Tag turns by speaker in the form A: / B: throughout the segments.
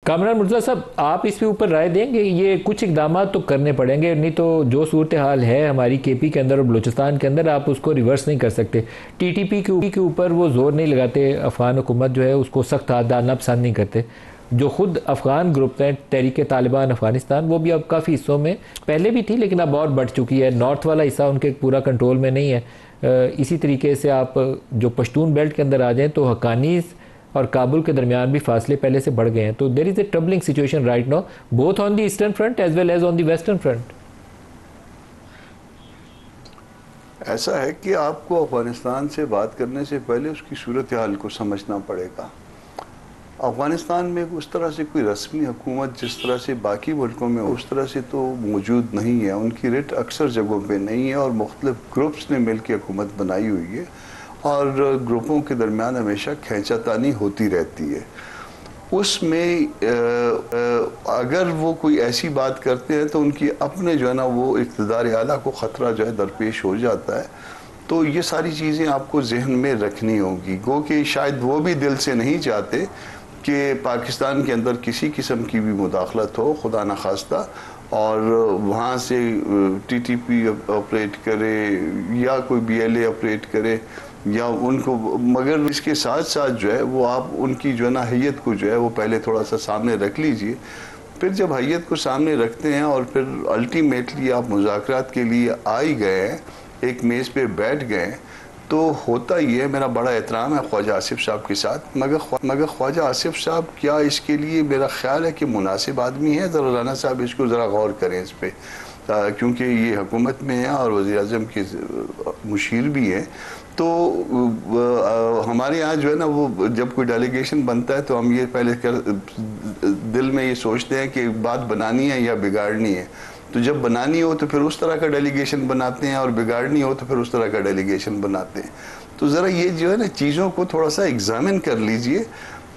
A: کامران مرتضیٰ صاحب، آپ اس پہ اوپر رائے دیں گے؟ یہ کچھ اقدامات تو کرنے پڑیں گے، نہیں تو جو صورتحال ہے ہماری کے پی کے اندر اور بلوچستان کے اندر، آپ اس کو ریورس نہیں کر سکتے۔ ٹی ٹی پی کے اوپر وہ زور نہیں لگاتے، افغان حکومت جو ہے اس کو سخت ہاتھ ڈالنا پسند نہیں کرتے۔ جو خود افغان گروپ ہیں، تحریک طالبان افغانستان، وہ بھی اب کافی حصوں میں پہلے بھی تھی لیکن اب اور بڑھ چکی ہے، نارتھ والا حصہ ان کے پورا کنٹرول میں نہیں ہے۔ اسی طریقے سے آپ جو پشتون بیلٹ کے اندر آ جائیں تو حقانیز اور کابل کے درمیان بھی فاصلے پہلے سے بڑھ گئے ہیں۔ تو there is a troubling situation right now both on the eastern front as well as on the western front.
B: ایسا ہے کہ آپ کو افغانستان سے بات کرنے سے پہلے اس کی صورتحال کو سمجھنا پڑے گا۔ افغانستان میں اس طرح سے کوئی رسمی حکومت جس طرح سے باقی ملکوں میں اس طرح سے تو موجود نہیں ہے، ان کی رٹ اکثر جگہوں پہ نہیں ہے اور مختلف گروپس نے مل کے حکومت بنائی ہوئی ہے اور گروپوں کے درمیان ہمیشہ کھینچا تانی ہوتی رہتی ہے۔ اس میں اگر وہ کوئی ایسی بات کرتے ہیں تو ان کی اپنے جو ہے نا وہ اقتدار اعلیٰ کو خطرہ جو ہے درپیش ہو جاتا ہے، تو یہ ساری چیزیں آپ کو ذہن میں رکھنی ہوگی۔ گو کہ شاید وہ بھی دل سے نہیں چاہتے کہ پاکستان کے اندر کسی قسم کی بھی مداخلت ہو، خدا نخواستہ، اور وہاں سے ٹی ٹی پی آپریٹ کرے یا کوئی بی ایل اے آپریٹ کرے یا ان کو، مگر اس کے ساتھ ساتھ جو ہے وہ آپ ان کی جو ہے نا حیت کو جو ہے وہ پہلے تھوڑا سا سامنے رکھ لیجئے۔ پھر جب حیت کو سامنے رکھتے ہیں اور پھر الٹیمیٹلی آپ مذاکرات کے لیے آ ہی گئے ہیں، ایک میز پہ بیٹھ گئے ہیں، تو ہوتا یہ ہے، میرا بڑا احترام ہے خواجہ آصف صاحب کے ساتھ، مگر خواجہ آصف صاحب کیا اس کے لیے میرا خیال ہے کہ مناسب آدمی ہے؟ ذرا رانا صاحب اس کو ذرا غور کریں اس پہ، کیونکہ یہ حکومت میں ہیں اور وزیر اعظم کے مشیر بھی ہیں۔ تو ہمارے یہاں جو ہے نا وہ جب کوئی ڈیلیگیشن بنتا ہے تو ہم یہ پہلے دل میں یہ سوچتے ہیں کہ بات بنانی ہے یا بگاڑنی ہے، تو جب بنانی ہو تو پھر اس طرح کا ڈیلیگیشن بناتے ہیں اور بگاڑنی ہو تو پھر اس طرح کا ڈیلیگیشن بناتے ہیں۔ تو ذرا یہ جو ہے نا چیزوں کو تھوڑا سا ایگزامن کر لیجئے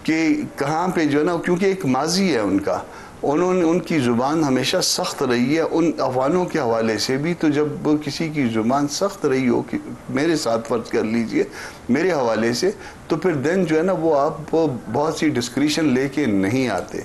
B: کہ کہاں پہ جو ہے نا، کیونکہ ایک ماضی ہے ان کا، ان کی زبان ہمیشہ سخت رہی ہے ان افغانوں کے حوالے سے بھی، تو جب کسی کی زبان سخت رہی ہو، میرے ساتھ فرض کر لیجئے میرے حوالے سے، تو پھر دین جو ہے نا وہ آپ بہت سی ڈسکریشن لے کے نہیں آتے۔